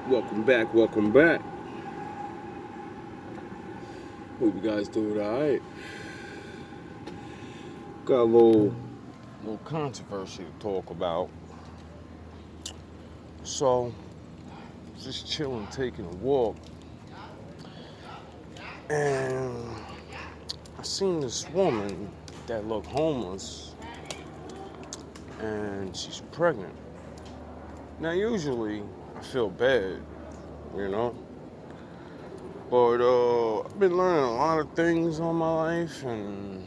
Welcome back, welcome back. Hope you guys doing alright. Got a little controversy to talk about. So, just chilling, taking a walk. And I seen this woman that looked homeless. And she's pregnant. Now, usually, I feel bad, you know. But I've been learning a lot of things on my life, and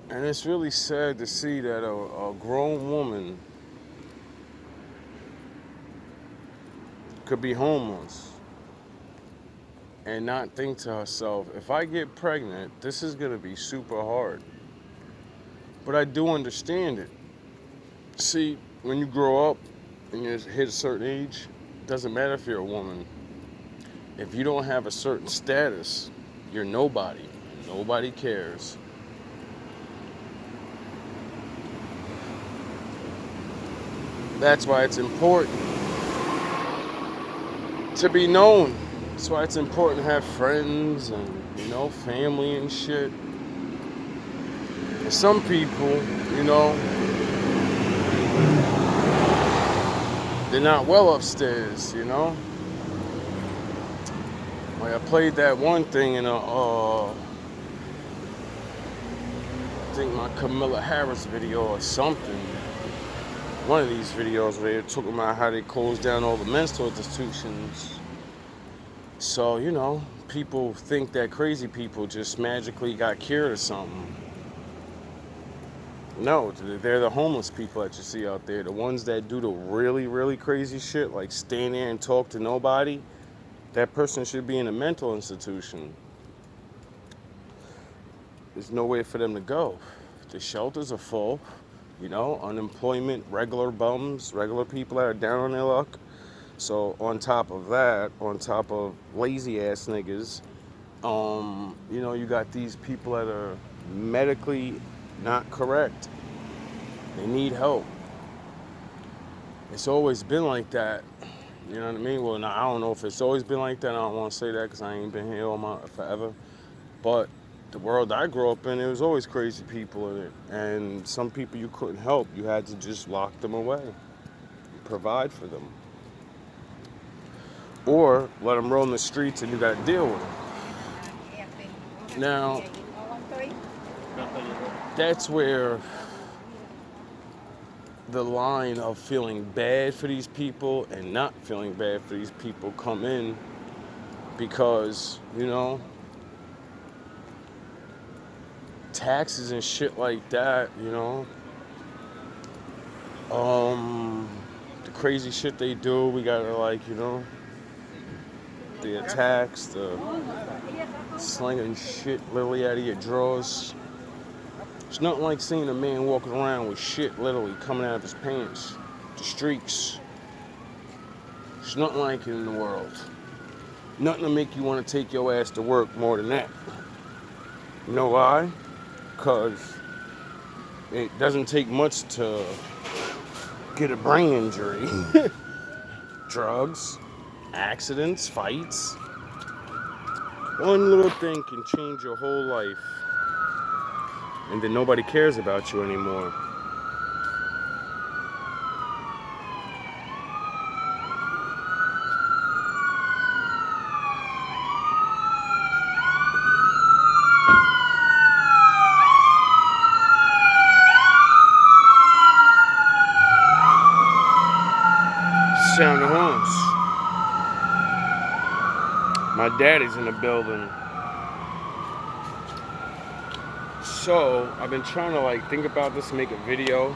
and it's really sad to see that a grown woman could be homeless and not think to herself, if I get pregnant, this is gonna be super hard. But I do understand it. See, when you grow up and you hit a certain age, it doesn't matter if you're a woman. If you don't have a certain status, you're nobody. Nobody cares. That's why it's important to be known. That's why it's important to have friends and, family and shit. And some people, they're not well upstairs, Like I played that one thing in I think my Camilla Harris video or something. One of these videos where they're talking about how they closed down all the mental institutions. So, people think that crazy people just magically got cured or something. No, they're the homeless people that you see out there. The ones that do the really, really crazy shit, like stand there and talk to nobody. That person should be in a mental institution. There's nowhere for them to go. The shelters are full. Unemployment, regular bums, regular people that are down on their luck. So on top of that, on top of lazy ass niggas, you got these people that are medically not correct. They need help. It's always been like that. You know what I mean? Well, now, I don't know if it's always been like that. I don't want to say that because I ain't been here forever. But the world I grew up in, there was always crazy people in it. And some people you couldn't help. You had to just lock them away. Provide for them. Or let them roam the streets and you got to deal with them. Now, that's where the line of feeling bad for these people and not feeling bad for these people come in, because taxes and shit like that, the crazy shit they do, we gotta the attacks, the slinging shit literally out of your drawers. It's nothing like seeing a man walking around with shit literally coming out of his pants, the streaks. There's nothing like it in the world. Nothing to make you want to take your ass to work more than that. You know why? Because it doesn't take much to get a brain injury. Drugs, accidents, fights. One little thing can change your whole life. And then nobody cares about you anymore. Sound of horns. My daddy's in the building. So, I've been trying to think about this, make a video.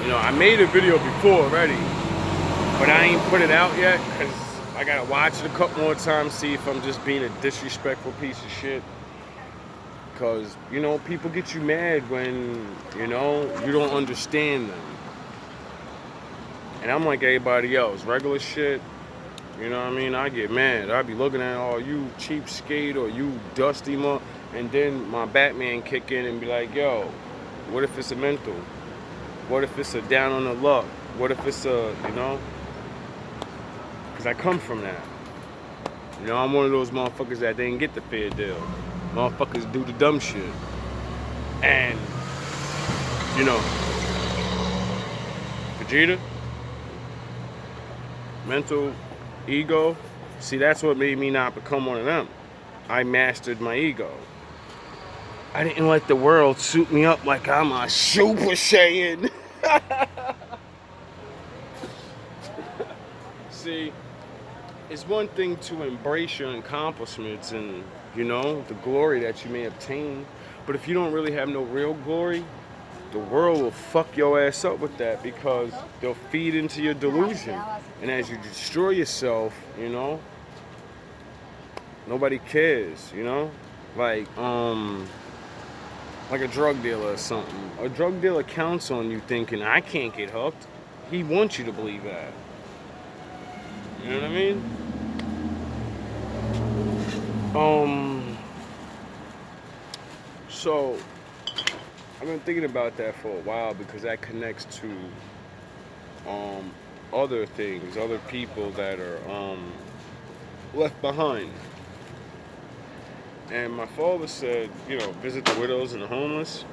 I made a video before already, but I ain't put it out yet because I gotta watch it a couple more times, see if I'm just being a disrespectful piece of shit. Because, people get you mad when, you don't understand them. And I'm like everybody else, regular shit. You know what I mean? I get mad. I be looking at, oh, you cheapskate or you dusty mother. And then my Batman kick in and be like, yo, what if it's a mental? What if it's a down on the luck? What if it's a, you know? Because I come from that. You know, I'm one of those motherfuckers that didn't get the fair deal. Motherfuckers do the dumb shit. And, you know, Vegeta, mental, ego. See, that's what made me not become one of them. I mastered my ego. I didn't let the world suit me up like I'm a Super Saiyan. See, it's one thing to embrace your accomplishments and, you know, the glory that you may obtain. But if you don't really have no real glory, the world will fuck your ass up with that because they'll feed into your delusion. And as you destroy yourself, you know, nobody cares, you know? Like a drug dealer or something. A drug dealer counts on you thinking, I can't get hooked. He wants you to believe that. You know what I mean? So I've been thinking about that for a while because that connects to other things, other people that are left behind. And my father said, you know, visit the widows and the homeless.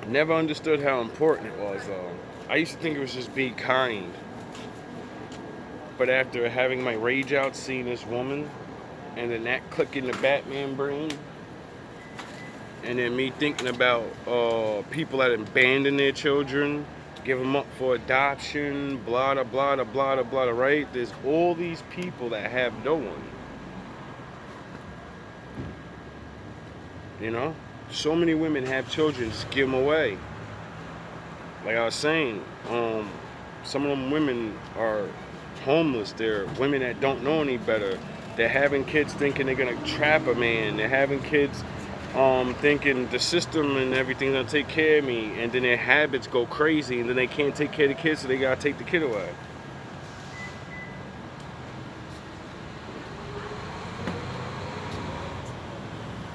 Never understood how important it was, though. I used to think it was just be kind. But after having my rage out, seeing this woman, and then that click in the Batman brain, and then me thinking about people that abandon their children, give them up for adoption, blah, blah, blah, blah, blah, blah, right? There's all these people that have no one. You know? So many women have children, just give them away. Like I was saying, some of them women are homeless. They're women that don't know any better. They're having kids thinking they're gonna trap a man. They're having kids thinking the system and everything's gonna take care of me, and then their habits go crazy, and then they can't take care of the kids, so they gotta take the kid away.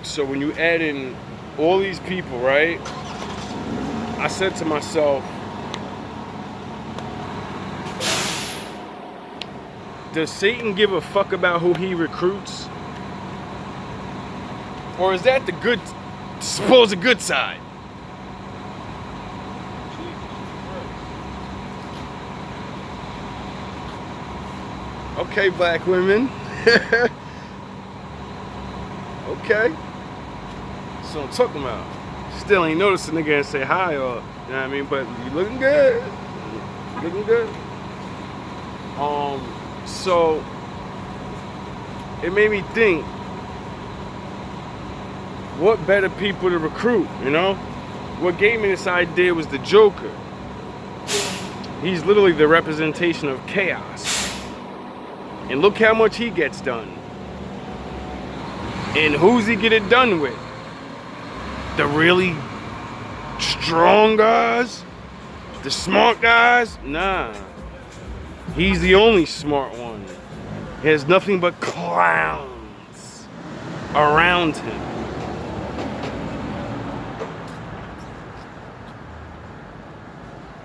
So when you add in all these people, right? I said to myself, does Satan give a fuck about who he recruits? Or is that the good, supposed good side? Okay, black women. Okay. That's what I'm talking about. Still ain't noticed a nigga and say hi or, you know what I mean? But you looking good. You looking good. So it made me think, what better people to recruit, you know? What gave me this idea was the Joker. He's literally the representation of chaos. And look how much he gets done. And who's he get it done with? The really strong guys? The smart guys? Nah. He's the only smart one. He has nothing but clowns around him.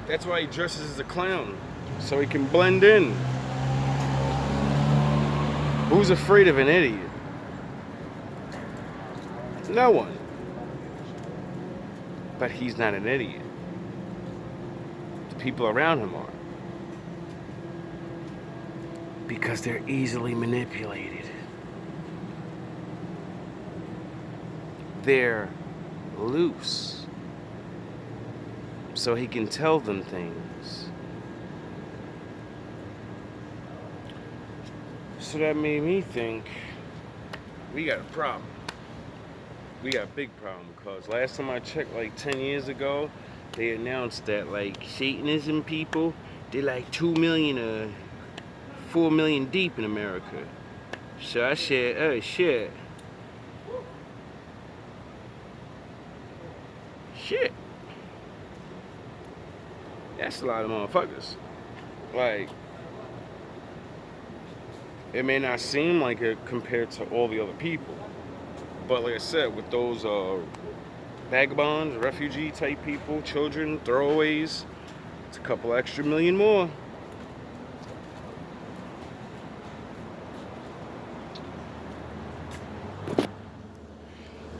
That's why he dresses as a clown, so he can blend in. Who's afraid of an idiot? No one. But he's not an idiot. The people around him are. Because they're easily manipulated. They're loose. So he can tell them things. So that made me think, we got a problem. We got a big problem because last time I checked, like 10 years ago, they announced that like Satanism people, they're like 2 million or 4 million deep in America. So I said, oh shit. Shit. That's a lot of motherfuckers. Like, it may not seem like it compared to all the other people. But like I said, with those vagabonds, refugee type people, children, throwaways, a couple extra million more.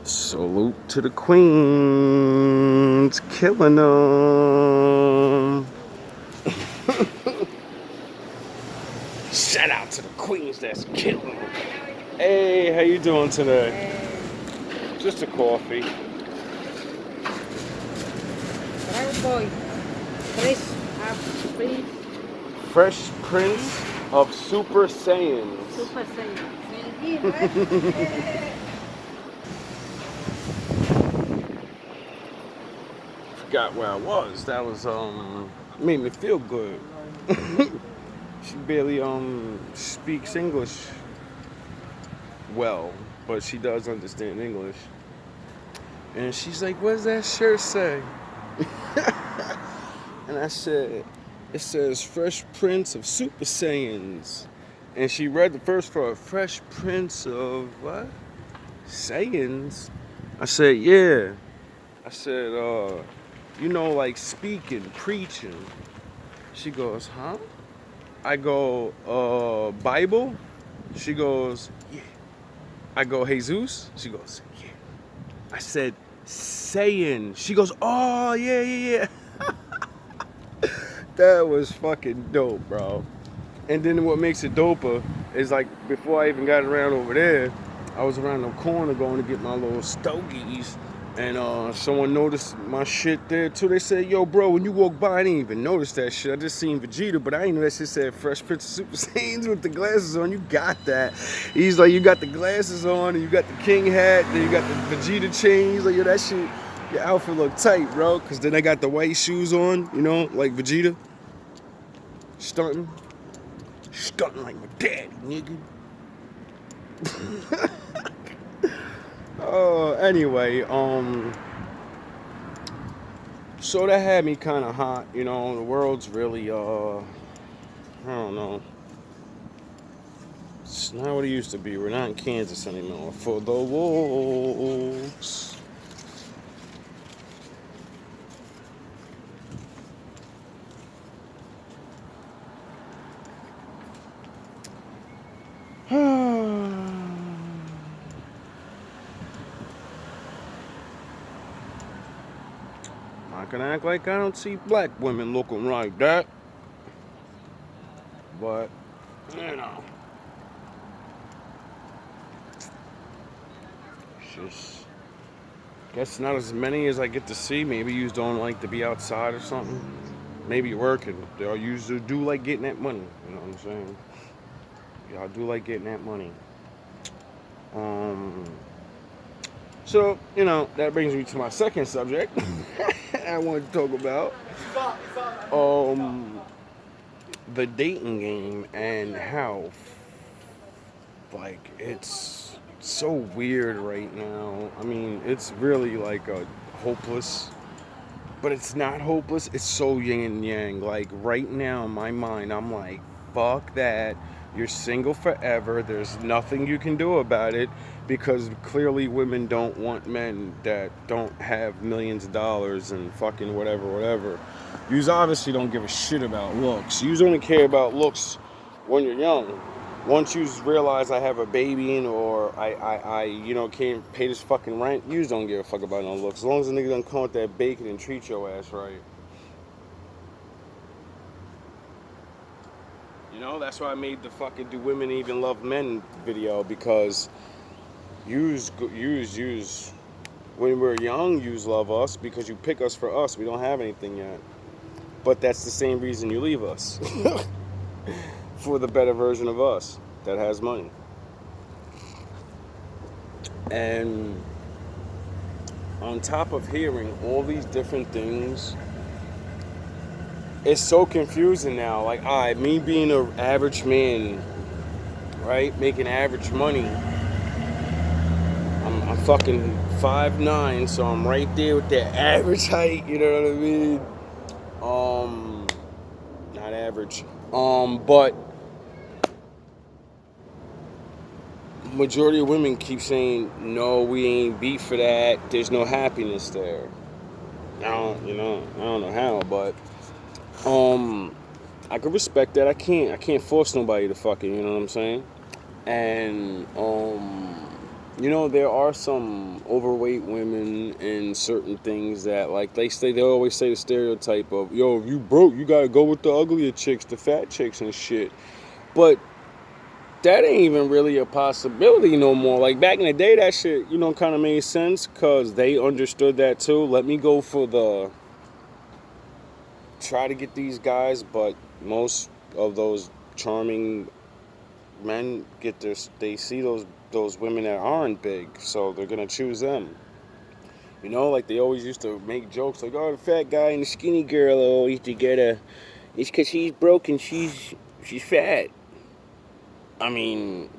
Salute to the queens, killing them. Shout out to the queens that's killing them. Hey, how you doing today? Just a coffee. Fresh Prince of Super Saiyans. Super Saiyan. Forgot where I was. That was made me feel good. She barely speaks English well, but she does understand English. And she's like, "What does that shirt say?" And I said, "It says Fresh Prince of Super Saiyans." And she read the first part, Fresh Prince of what? Saiyans? I said, yeah. I said, you know, like speaking, preaching. She goes, huh? I go, Bible? She goes, yeah. I go, Jesus? She goes, yeah. I said, Saiyan. She goes, oh, yeah. That was fucking dope, bro. And then what makes it doper is like before I even got around over there, I was around the corner going to get my little stogies, and someone noticed my shit there too. They said, "Yo, bro, when you walk by, I didn't even notice that shit. I just seen Vegeta, but I didn't know that shit said Fresh Prince of Super Saiyans with the glasses on. You got that?" He's like, "You got the glasses on, and you got the king hat, then you got the Vegeta chain." He's like, "Yo, that shit, your outfit look tight, bro." Cause then I got the white shoes on, you know, like Vegeta, stunting like my daddy, nigga. Anyway, so that had me kind of hot, you know. The world's really, I don't know. It's not what it used to be. We're not in Kansas anymore. For the wolves. I can act like I don't see black women looking like that, but you know, it's just guess not as many as I get to see. Maybe you don't like to be outside or something. Maybe you're working. Y'all usually do like getting that money. You know what I'm saying? Y'all do like getting that money. So, you know, that brings me to my second subject I want to talk about. The dating game and how, like, it's so weird right now. I mean, it's really like a hopeless, but it's not hopeless. It's so yin and yang. Like, right now in my mind, I'm like, fuck that. You're single forever. There's nothing you can do about it because clearly women don't want men that don't have millions of dollars and fucking whatever. Yous obviously don't give a shit about looks. Yous only care about looks when you're young. Once you realize I have a baby or I you know, can't pay this fucking rent, yous don't give a fuck about no looks. As long as the nigga don't come with that bacon and treat your ass right. You know, that's why I made the fucking Do Women Even Love Men video, because yous, when we're young, yous love us because you pick us for us. We don't have anything yet. But that's the same reason you leave us. For the better version of us that has money. And on top of hearing all these different things, it's so confusing now. Like, me being an average man, right, making average money, I'm fucking 5'9", so I'm right there with that average height, you know what I mean? Not average. But majority of women keep saying, no, we ain't beat for that. There's no happiness there. I don't know how, but I can respect that. I can't force nobody to fucking, you know what I'm saying? And there are some overweight women in certain things that, like, they always say the stereotype of, yo, if you broke, you gotta go with the uglier chicks, the fat chicks and shit. But that ain't even really a possibility no more. Like, back in the day, that shit, kind of made sense because they understood that too. Let me go for the try to get these guys, but most of those charming men they see those women that aren't big, so they're gonna choose them. Like they always used to make jokes like, oh, the fat guy and the skinny girl always together. It's because she's broke and she's fat. I mean,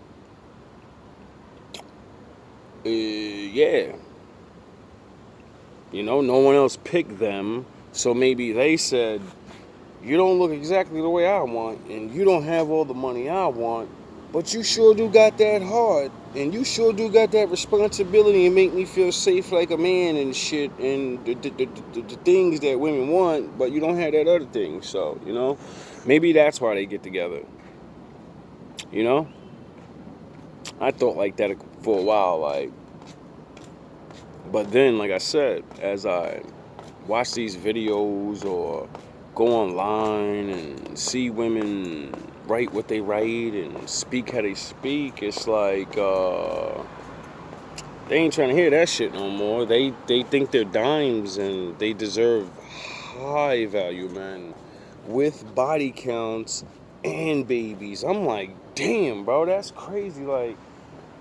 yeah. No one else picked them, so maybe they said, you don't look exactly the way I want, and you don't have all the money I want, but you sure do got that heart, and you sure do got that responsibility and make me feel safe like a man and shit, and the things that women want, but you don't have that other thing. So, maybe that's why they get together. I thought like that for a while, like, but then, like I said, as I watch these videos or go online and see women write what they write and speak how they speak, it's like they ain't trying to hear that shit no more. They think they're dimes and they deserve high value men with body counts and babies. I'm like, damn, bro, that's crazy. Like,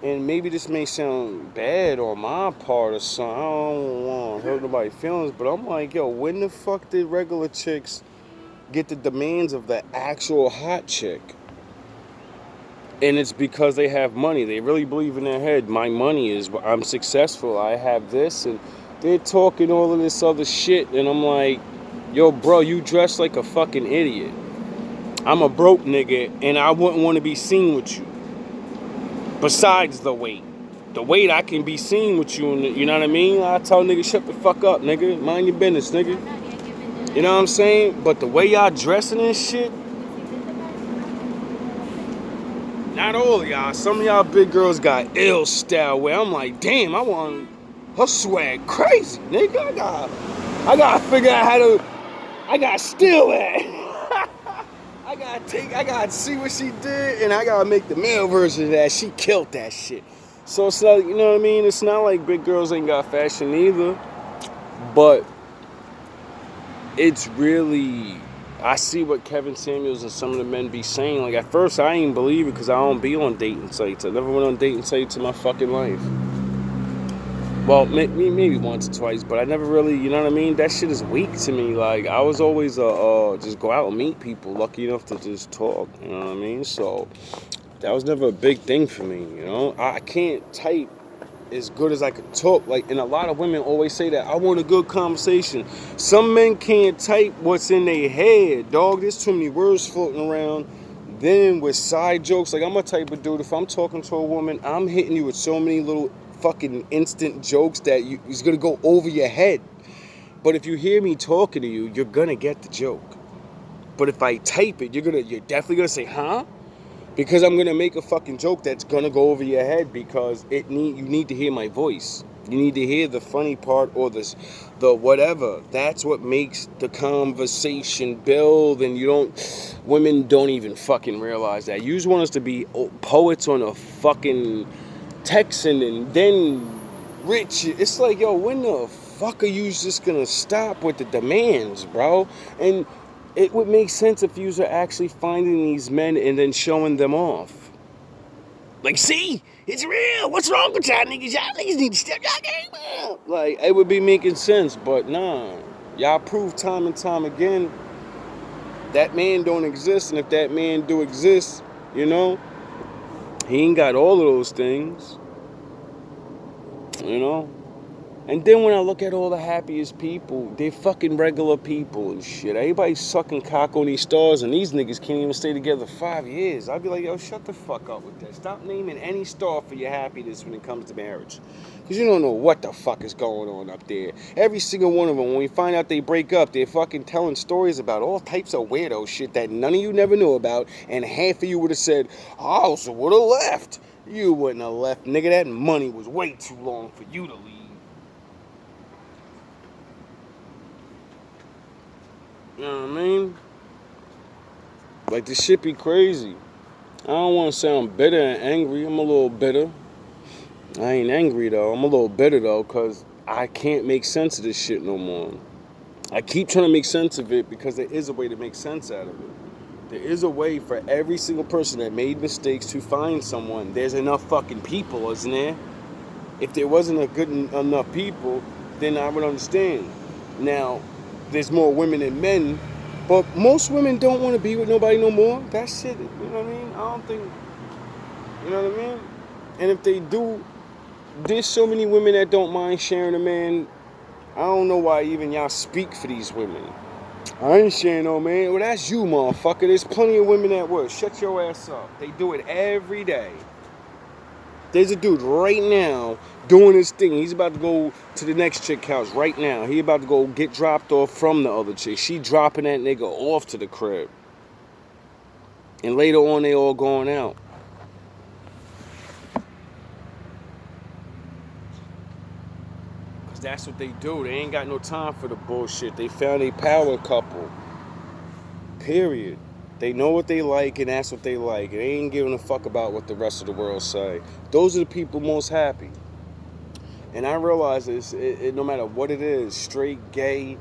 and maybe this may sound bad on my part or something. I don't want to hurt nobody's feelings, but I'm like, yo, when the fuck did regular chicks get the demands of the actual hot chick? And it's because they have money. They really believe in their head, my money is, I'm successful, I have this, and they're talking all of this other shit, and I'm like, yo, bro, you dress like a fucking idiot. I'm a broke nigga, and I wouldn't want to be seen with you. Besides the weight. The weight, I can be seen with you, you know what I mean? I tell niggas, shut the fuck up, nigga. Mind your business, nigga. You know what I'm saying? But the way y'all dressing and shit, not all of y'all. Some of y'all big girls got ill style where I'm like, damn, I want her swag crazy, nigga. I gotta figure out I gotta steal that. I gotta see what she did, and I gotta make the male version of that. She killed that shit. So it's not, you know what I mean? It's not like big girls ain't got fashion either. But it's really, I see what Kevin Samuels and some of the men be saying. Like, at first, I ain't believe it because I don't be on dating sites. I never went on dating sites in my fucking life. Well, maybe once or twice, but I never really, you know what I mean? That shit is weak to me. Like, I was always just go out and meet people, lucky enough to just talk, you know what I mean? So, that was never a big thing for me, I can't type as good as I could talk. Like, and a lot of women always say that, I want a good conversation. Some men can't type what's in their head, dog. There's too many words floating around. Then with side jokes, like, I'm a type of dude, if I'm talking to a woman, I'm hitting you with so many little fucking instant jokes that it's gonna go over your head. But if you hear me talking to you, you're gonna get the joke. But if I type it, you're definitely gonna say, huh? Because I'm gonna make a fucking joke that's gonna go over your head because you need to hear my voice. You need to hear the funny part or the whatever. That's what makes the conversation build, and women don't even fucking realize that. You just want us to be poets on a fucking Texan and then rich. It's like, yo, when the fuck are you just gonna stop with the demands, bro? And it would make sense if you were actually finding these men and then showing them off. Like, see, it's real. What's wrong with y'all niggas? Y'all niggas need to step y'all game up. Like, it would be making sense, but nah. Y'all prove time and time again that man don't exist, and if that man do exist, he ain't got all of those things, And then when I look at all the happiest people, they're fucking regular people and shit. Everybody's sucking cock on these stars, and these niggas can't even stay together 5 years. I'd be like, yo, shut the fuck up with that. Stop naming any star for your happiness when it comes to marriage. Because you don't know what the fuck is going on up there. Every single one of them, when we find out they break up, they're fucking telling stories about all types of weirdo shit that none of you never knew about, and half of you would have said, I also would have left. You wouldn't have left, nigga. That money was way too long for you to leave. You know what I mean? Like, this shit be crazy. I don't want to sound bitter and angry. I'm a little bitter. I ain't angry, though. I'm a little bitter, though, because I can't make sense of this shit no more. I keep trying to make sense of it because there is a way to make sense out of it. There is a way for every single person that made mistakes to find someone. There's enough fucking people, isn't there? If there wasn't a good enough people, then I would understand. Now, there's more women than men, but most women don't want to be with nobody no more. That shit, you know what I mean? I don't think, you know what I mean? And if they do, there's so many women that don't mind sharing a man. I don't know why even y'all speak for these women. I ain't sharing no man. Well, that's you, motherfucker. There's plenty of women that work. Shut your ass up. They do it every day. There's a dude right now doing his thing. He's about to go to the next chick house right now. He about to go get dropped off from the other chick. She dropping that nigga off to the crib. And later on, they all going out. Because that's what they do. They ain't got no time for the bullshit. They found a power couple. Period. They know what they like, and that's what they like. They ain't giving a fuck about what the rest of the world say. Those are the people most happy. And I realize this, no matter what it is, straight, gay,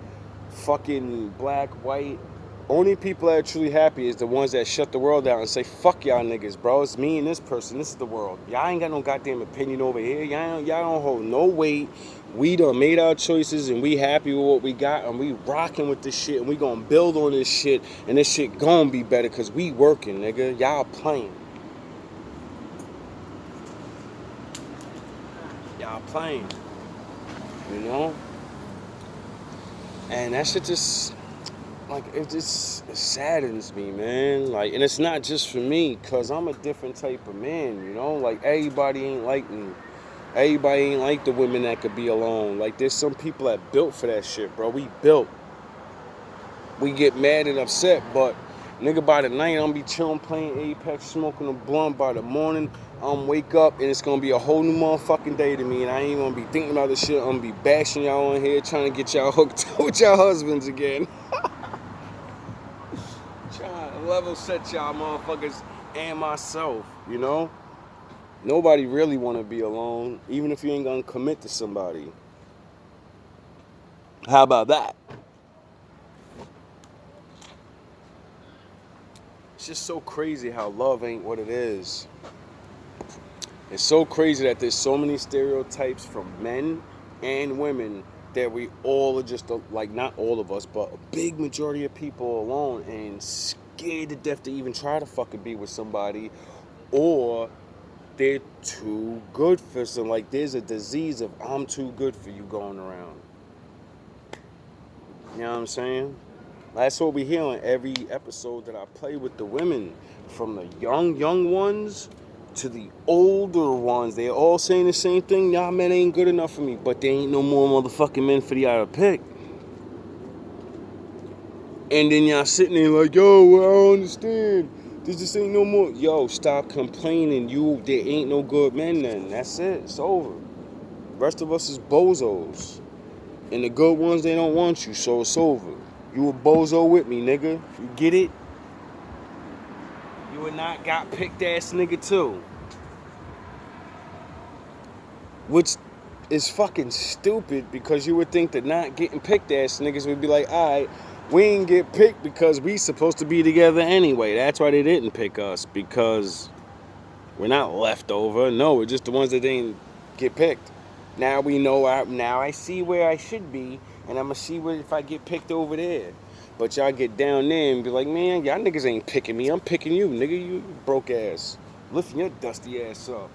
fucking black, white, only people that are truly happy is the ones that shut the world down and say, fuck y'all niggas, bro. It's me and this person. This is the world. Y'all ain't got no goddamn opinion over here. Y'all don't hold no weight. We done made our choices, and we happy with what we got, and we rocking with this shit, and we gonna build on this shit, and this shit gonna be better because we working, nigga. Y'all playing. Y'all playing. You know? And that shit just, like, it saddens me, man. Like, and it's not just for me, because I'm a different type of man, you know? Like, everybody ain't like me. Everybody ain't like the women that could be alone. Like, there's some people that built for that shit, bro. We built. We get mad and upset, but nigga, by the night, I'm be chilling, playing Apex, smoking a blunt. By the morning, I'm wake up, and it's gonna be a whole new motherfucking day to me, and I ain't gonna be thinking about this shit. I'm gonna be bashing y'all on here, trying to get y'all hooked up with y'all husbands again. Trying to level set y'all motherfuckers and myself, you know? Nobody really want to be alone, even if you ain't gonna commit to somebody. How about that? It's just so crazy how love ain't what it is. It's so crazy that there's so many stereotypes from men and women that we all are just, like, not all of us, but a big majority of people alone and scared to death to even try to fucking be with somebody, or they're too good for some. Like, there's a disease of I'm too good for you going around. You know what I'm saying? That's what we hear on every episode that I play with the women. From the young ones to the older ones. They're all saying the same thing. Y'all men ain't good enough for me. But there ain't no more motherfucking men for y'all to pick. And then y'all sitting there like, yo, well, I don't understand. This ain't no more. Yo, stop complaining. There ain't no good men then. That's it. It's over. The rest of us is bozos. And the good ones, they don't want you, so it's over. You a bozo with me, nigga. You get it? You a not got picked ass nigga too. Which is fucking stupid, because you would think that not getting picked ass niggas would be like, alright, we ain't get picked because we supposed to be together anyway. That's why they didn't pick us, because we're not leftover. No, we're just the ones that didn't get picked. Now we know, now I see where I should be, and I'm going to see if I get picked over there. But y'all get down there and be like, man, y'all niggas ain't picking me. I'm picking you, nigga. You broke ass. Lifting your dusty ass up.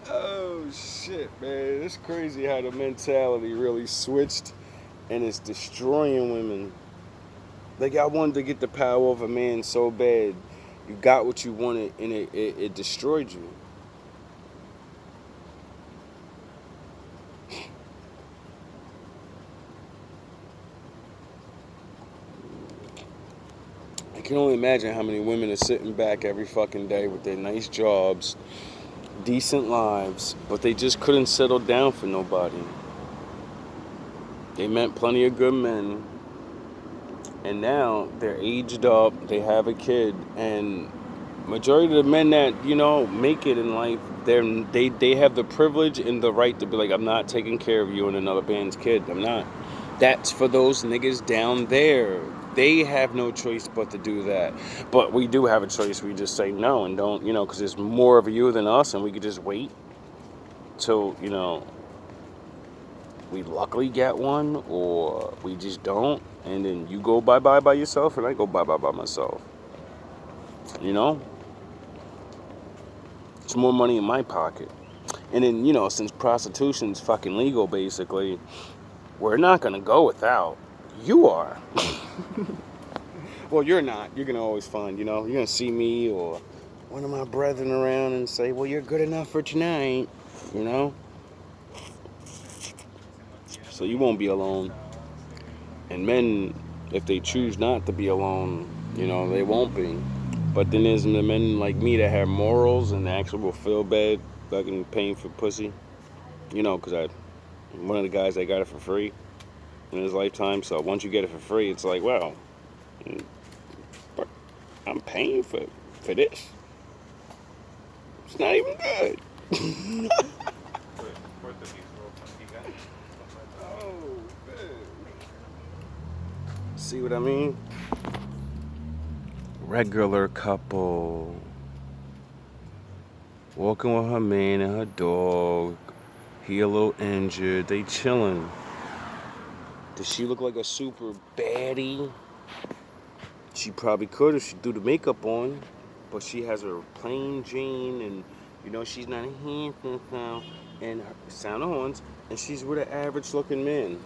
Oh shit, man. It's crazy how the mentality really switched and it's destroying women. Like, I wanted to get the power of a man so bad. You got what you wanted and it destroyed you. I can only imagine how many women are sitting back every fucking day with their nice jobs, decent lives, but they just couldn't settle down for nobody. They met plenty of good men, and now they're aged up, they have a kid, and majority of the men that, make it in life, they have the privilege and the right to be like, I'm not taking care of you and another man's kid. I'm not. That's for those niggas down there. They have no choice but to do that. But we do have a choice. We just say no and don't, because there's more of you than us, and we could just wait till, we luckily get one, or we just don't, and then you go bye-bye by yourself, and I go bye-bye by myself. It's more money in my pocket. And then, since prostitution's fucking legal, basically, we're not going to go without. You are. Well, you're not. You're going to always find, you're going to see me or one of my brethren around and say, well, you're good enough for tonight, So you won't be alone. And men, if they choose not to be alone, they won't be. But then there's the men like me that have morals and actually will feel bad fucking paying for pussy. Because I'm one of the guys that got it for free in his lifetime. So once you get it for free, it's like, wow, I'm paying for this. It's not even good. Oh, man. See what I mean? Regular couple. Walking with her man and her dog. He a little injured. They chilling. Does she look like a super baddie? She probably could if she threw the makeup on. But she has her plain Jane, and she's not a handsome now. And her sound of horns, and she's with an average looking man.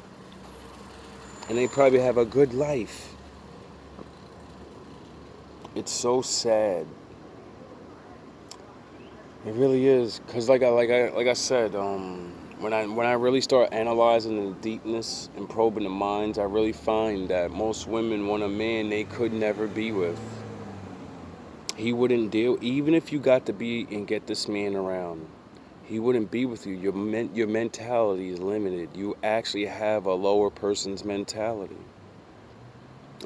And they probably have a good life. It's so sad. It really is, cause like I said, when I really start analyzing the deepness and probing the minds, I really find that most women want a man they could never be with. He wouldn't deal, even if you got to be and get this man around. He wouldn't be with you. Your mentality is limited. You actually have a lower person's mentality.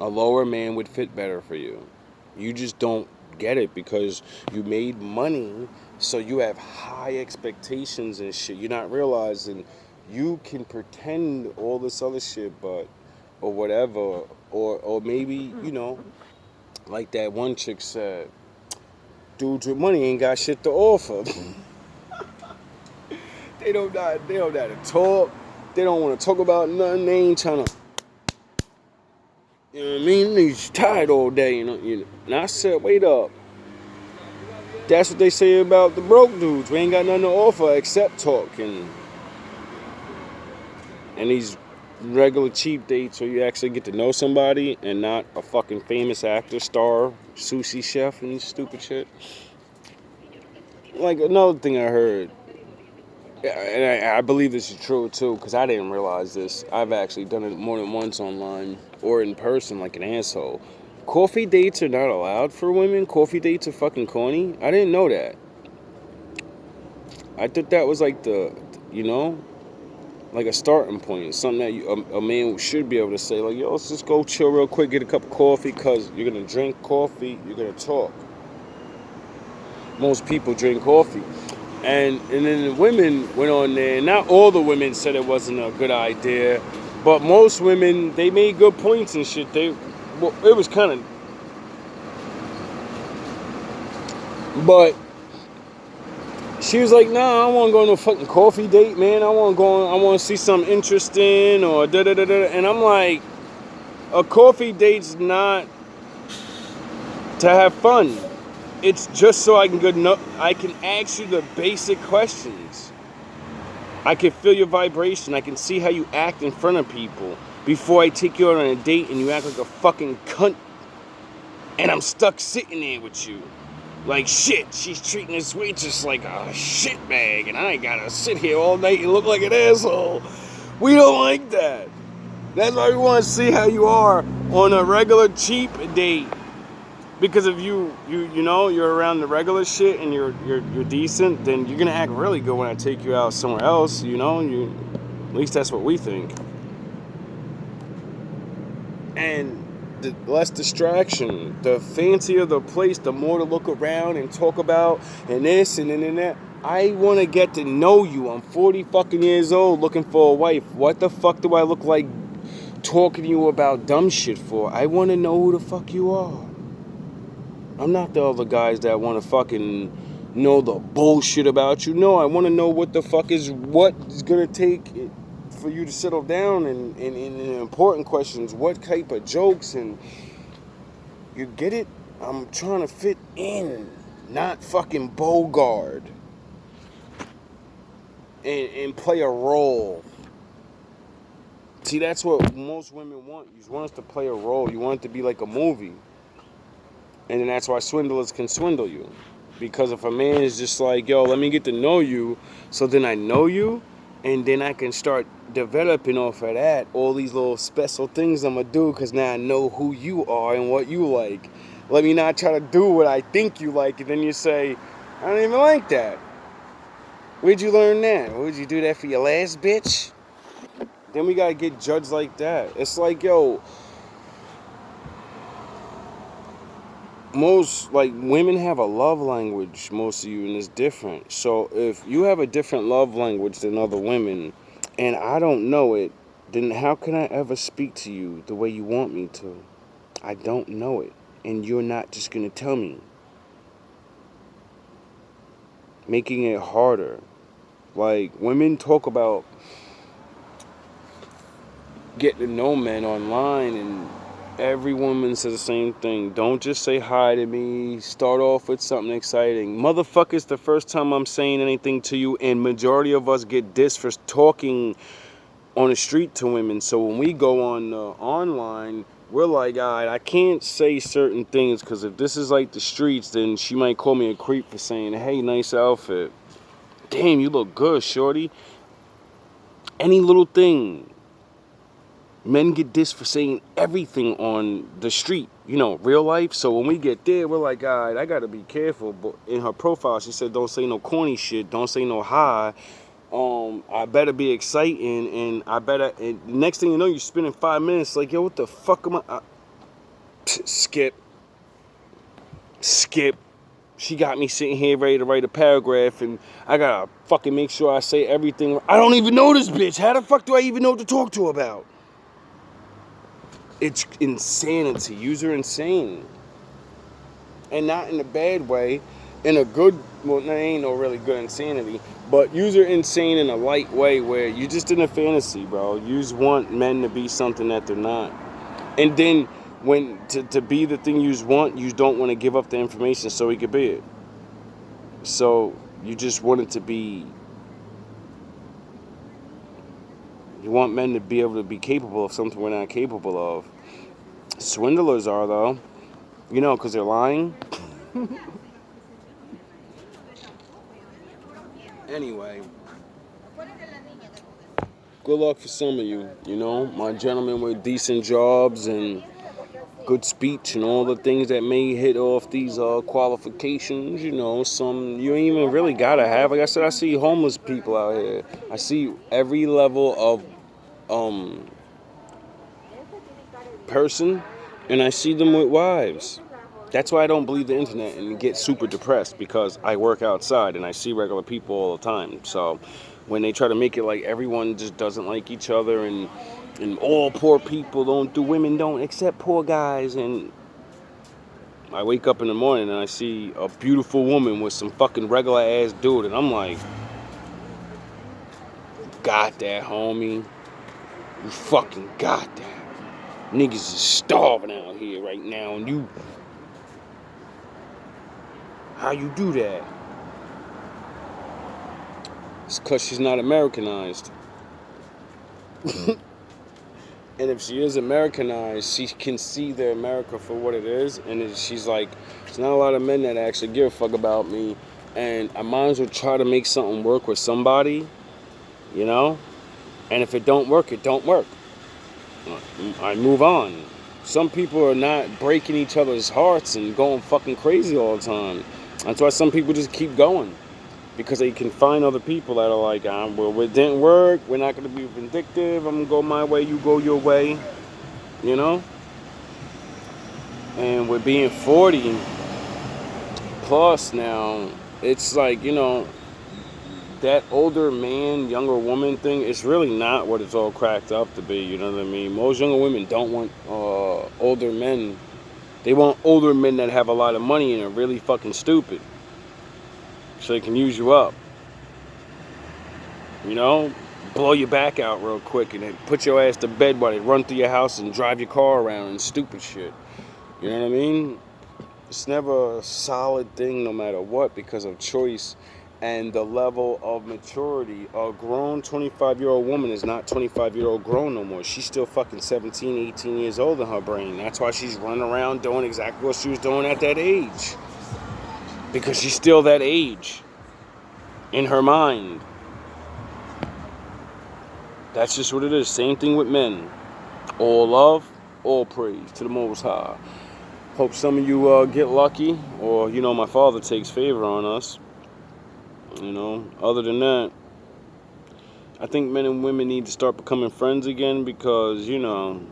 A lower man would fit better for you. You just don't get it because you made money, so you have high expectations and shit. You're not realizing you can pretend all this other shit, or whatever, or maybe, like that one chick said, dudes with money ain't got shit to offer. They don't know how to talk. They don't want to talk about nothing. They ain't trying to, you know what I mean? They's tired all day, And I said, wait up. That's what they say about the broke dudes. We ain't got nothing to offer except talk and these regular cheap dates where you actually get to know somebody and not a fucking famous actor, star, sushi chef, and stupid shit. Like another thing I heard, and I believe this is true too, because I didn't realize this. I've actually done it more than once online or in person like an asshole. Coffee dates are not allowed for women. Coffee dates are fucking corny. I didn't know that. I thought that was like like a starting point. Something that a man should be able to say, like, yo, let's just go chill real quick, get a cup of coffee, because you're going to drink coffee, you're going to talk. Most people drink coffee. And then the women went on there. Not all the women said it wasn't a good idea, but most women, they made good points and shit. It was kind of, but she was like, nah, I don't want to go on a fucking coffee date, man. I want to see something interesting or da-da-da-da. And I'm like, a coffee date's not to have fun. it's just so I can ask you the basic questions. I can feel your vibration. I can see how you act in front of people before I take you out on a date and you act like a fucking cunt. And I'm stuck sitting there with you. Like, shit, she's treating this waitress like a shit bag, and I gotta sit here all night and look like an asshole. We don't like that. That's why we want to see how you are on a regular cheap date. Because if you know you're around the regular shit and you're decent, then you're gonna act really good when I take you out somewhere else. You know, at least that's what we think. And the less distraction, the fancier the place, the more to look around and talk about, and this and then and that. I want to get to know you. I'm 40 fucking years old looking for a wife. What the fuck do I look like talking to you about dumb shit for? I want to know who the fuck you are. I'm not the other guys that want to fucking know the bullshit about you. No, I want to know what is going to take for you to settle down and important questions. What type of jokes and... You get it? I'm trying to fit in, not fucking Bogart. And play a role. See, that's what most women want. You want us to play a role. You want it to be like a movie. And then that's why swindlers can swindle you. Because if a man is just like, yo, let me get to know you, so then I know you, and then I can start developing off of that all these little special things I'm going to do, because now I know who you are and what you like. Let me not try to do what I think you like, and then you say, I don't even like that. Where'd you learn that? Would you do that for your last bitch? Then we got to get judged like that. It's like, yo... Most, like, women have a love language, most of you, and it's different. So if you have a different love language than other women, and I don't know it, then how can I ever speak to you the way you want me to? I don't know it, and you're not just going to tell me. Making it harder. Like, women talk about getting to know men online, and every woman says the same thing. Don't just say hi to me. Start off with something exciting. Motherfuckers, the first time I'm saying anything to you, and majority of us get dissed for talking on the street to women. So when we go on online, we're like, all right, I can't say certain things, because if this is like the streets, then she might call me a creep for saying, hey, nice outfit. Damn, you look good, shorty. Any little thing. Men get dissed for saying everything on the street, you know, real life. So when we get there, we're like, all right, I got to be careful. But in her profile, she said, don't say no corny shit. Don't say no hi. I better be exciting. And and the next thing you know, you're spending 5 minutes like, yo, what the fuck am I? Skip. She got me sitting here ready to write a paragraph, and I got to fucking make sure I say everything. I don't even know this bitch. How the fuck do I even know what to talk to about? It's insanity. You're insane. And not in a bad way. In a good, well, there ain't no really good insanity. But you're insane in a light way where you're just in a fantasy, bro. You just want men to be something that they're not. And then when to be the thing you want, you don't want to give up the information so he could be it. So you just want it to be... You want men to be able to be capable of something we're not capable of. Swindlers are, though. You know, because they're lying. Anyway. Good luck for some of you, you know. My gentlemen with decent jobs and good speech and all the things that may hit off these qualifications, you know. Some you ain't even really got to have. Like I said, I see homeless people out here. I see every level of person, and I see them with wives. That's why I don't believe the internet and get super depressed, because I work outside and I see regular people all the time. So when they try to make it like everyone just doesn't like each other and all poor people women don't accept poor guys, and I wake up in the morning and I see a beautiful woman with some fucking regular ass dude, and I'm like, got that, homie. You fucking got that. Niggas is starving out here right now, and you... How you do that? It's because she's not Americanized. And if she is Americanized, she can see the America for what it is. And she's like, there's not a lot of men that actually give a fuck about me. And I might as well try to make something work with somebody, you know? And if it don't work, it don't work. I move on. Some people are not breaking each other's hearts and going fucking crazy all the time. That's why some people just keep going. Because they can find other people that are like, well, it didn't work. We're not going to be vindictive. I'm going to go my way. You go your way. You know? And with being 40 plus now, it's like, you know, that older man, younger woman thing is really not what it's all cracked up to be. You know what I mean? Most younger women don't want older men. They want older men that have a lot of money and are really fucking stupid. So they can use you up. You know, blow your back out real quick and then put your ass to bed while they run through your house and drive your car around and stupid shit. You know what I mean? It's never a solid thing no matter what because of choice and the level of maturity. A grown 25-year-old woman is not 25-year-old grown no more. She's still fucking 17, 18 years old in her brain. That's why she's running around doing exactly what she was doing at that age. Because she's still that age in her mind. That's just what it is. Same thing with men. All love, all praise to the Most High. Hope some of you get lucky, or, you know, my Father takes favor on us. You know, other than that, I think men and women need to start becoming friends again because, you know,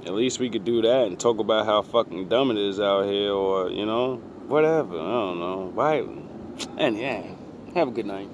at least we could do that and talk about how fucking dumb it is out here or, you know, whatever. I don't know. Right? And yeah, have a good night.